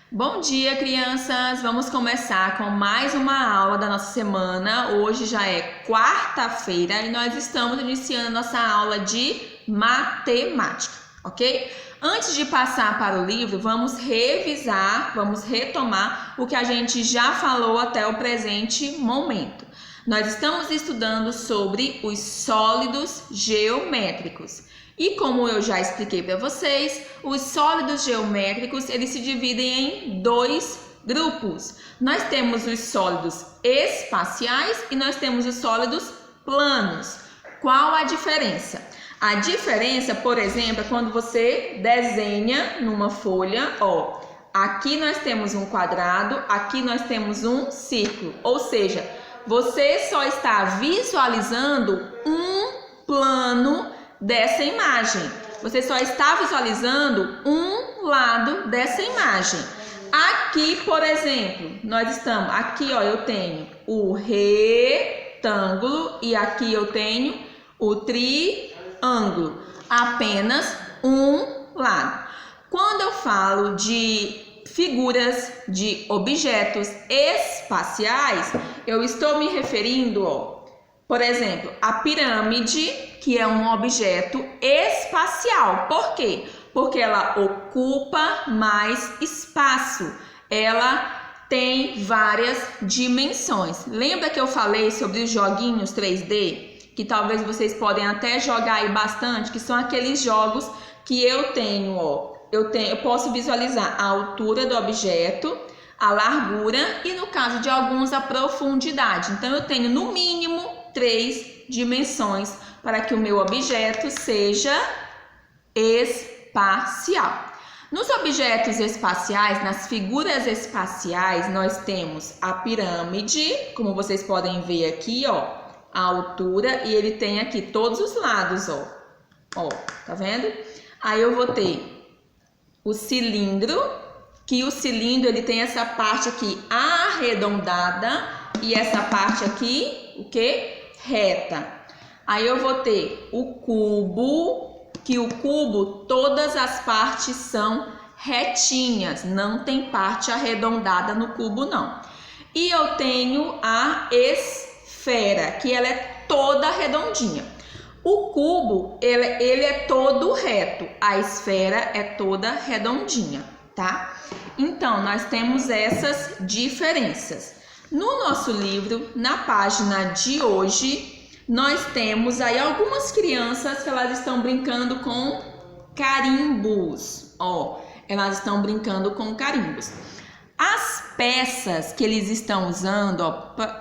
Bom dia, crianças! Vamos começar com mais uma aula da nossa semana. Hoje já é quarta-feira e nós estamos iniciando a nossa aula de matemática, ok? Antes de passar para o livro, vamos revisar, vamos retomar o que a gente já falou até o presente momento. Nós estamos estudando sobre os sólidos geométricos. E como eu já expliquei para vocês, os sólidos geométricos, eles se dividem em dois grupos. Nós temos os sólidos espaciais e nós temos os sólidos planos. Qual a diferença? A diferença, por exemplo, é quando você desenha numa folha, ó, aqui nós temos um quadrado, aqui nós temos um círculo, ou seja, você só está visualizando um plano dessa imagem. Você só está visualizando um lado dessa imagem. Aqui, por exemplo, nós estamos, aqui ó, eu tenho o retângulo e aqui eu tenho o triângulo. Apenas um lado. Quando eu falo de figuras de objetos espaciais, eu estou me referindo, ó, por exemplo, a pirâmide, que é um objeto espacial. Por quê? Porque ela ocupa mais espaço. Ela tem várias dimensões. Lembra que eu falei sobre os joguinhos 3D? Que talvez vocês podem até jogar aí bastante, que são aqueles jogos que eu tenho, ó. Eu posso visualizar a altura do objeto, a largura e, no caso de alguns, a profundidade. Então, eu tenho no mínimo 3 dimensões para que o meu objeto seja espacial. Nos objetos espaciais, nas figuras espaciais, nós temos a pirâmide, como vocês podem ver aqui, ó, a altura, e ele tem aqui todos os lados, ó, tá vendo? Aí eu vou ter o cilindro, que o cilindro ele tem essa parte aqui arredondada e essa parte aqui, o que? Reta. Aí eu vou ter o cubo, que o cubo, todas as partes são retinhas, não tem parte arredondada no cubo não. E eu tenho a esfera, que ela é toda redondinha. O cubo, ele é todo reto, a esfera é toda redondinha, tá? Então, nós temos essas diferenças. No nosso livro, na página de hoje, nós temos aí algumas crianças que elas estão brincando com carimbos. Ó, elas estão brincando com carimbos. As peças que eles estão usando, ó,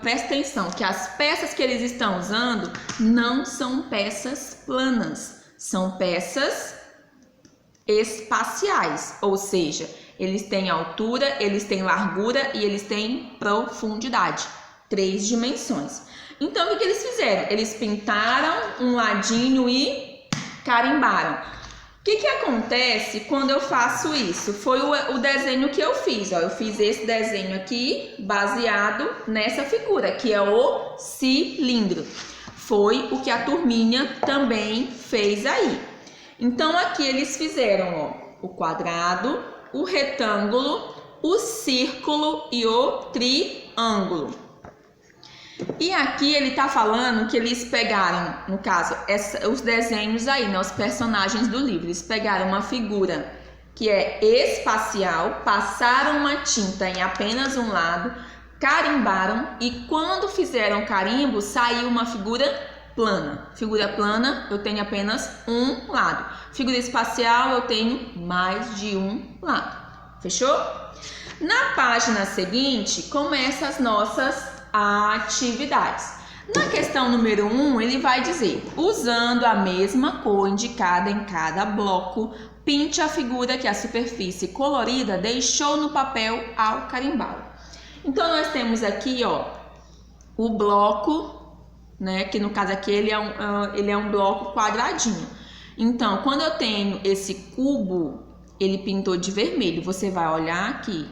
presta atenção, que as peças que eles estão usando não são peças planas, são peças espaciais, ou seja, eles têm altura, eles têm largura e eles têm profundidade, 3 dimensões. Então, o que eles fizeram? Eles pintaram um ladinho e carimbaram. O que acontece quando eu faço isso? Foi o desenho que eu fiz, ó. Eu fiz esse desenho aqui baseado nessa figura, que é o cilindro. Foi o que a turminha também fez aí. Então, aqui eles fizeram, ó, o quadrado, o retângulo, o círculo e o triângulo. E aqui ele tá falando que eles pegaram, no caso, os desenhos aí, né, os personagens do livro. Eles pegaram uma figura que é espacial, passaram uma tinta em apenas um lado, carimbaram e quando fizeram carimbo, saiu uma figura plana. Figura plana, eu tenho apenas um lado. Figura espacial, eu tenho mais de um lado. Fechou? Na página seguinte, começa as nossas atividades. Na questão número 1, ele vai dizer: usando a mesma cor indicada em cada bloco, pinte a figura que a superfície colorida deixou no papel ao carimbá-lo. Então, nós temos aqui, ó, o bloco, né, que no caso aqui ele é um bloco quadradinho. Então, quando eu tenho esse cubo, ele pintou de vermelho, você vai olhar aqui.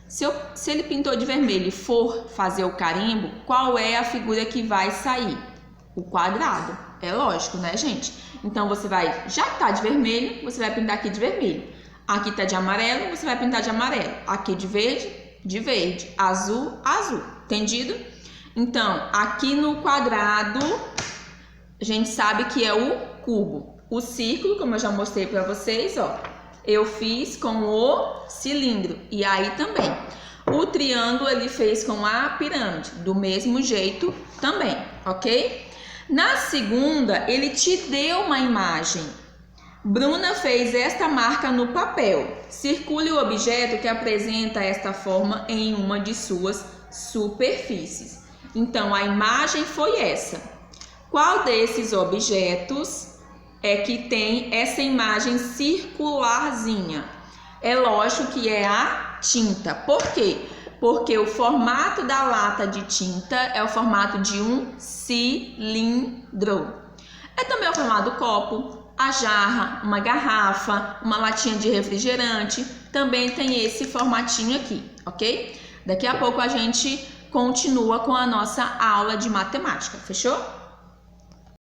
Se ele pintou de vermelho e for fazer o carimbo, qual é a figura que vai sair? O quadrado. É lógico, né, gente? Então, você vai, já que tá de vermelho, você vai pintar aqui de vermelho. Aqui tá de amarelo, você vai pintar de amarelo. Aqui de verde, azul, azul. Entendido? Então, aqui no quadrado, a gente sabe que é o cubo. O círculo, como eu já mostrei para vocês, ó, eu fiz com o cilindro. E aí também. O triângulo ele fez com a pirâmide, do mesmo jeito também, ok? Na segunda, ele te deu uma imagem. Bruna fez esta marca no papel. Circule o objeto que apresenta esta forma em uma de suas superfícies. Então, a imagem foi essa. Qual desses objetos é que tem essa imagem circularzinha? É lógico que é a tinta. Por quê? Porque o formato da lata de tinta é o formato de um cilindro. É também o formato do copo, a jarra, uma garrafa, uma latinha de refrigerante. Também tem esse formatinho aqui, ok? Daqui a pouco a gente continua com a nossa aula de matemática, fechou?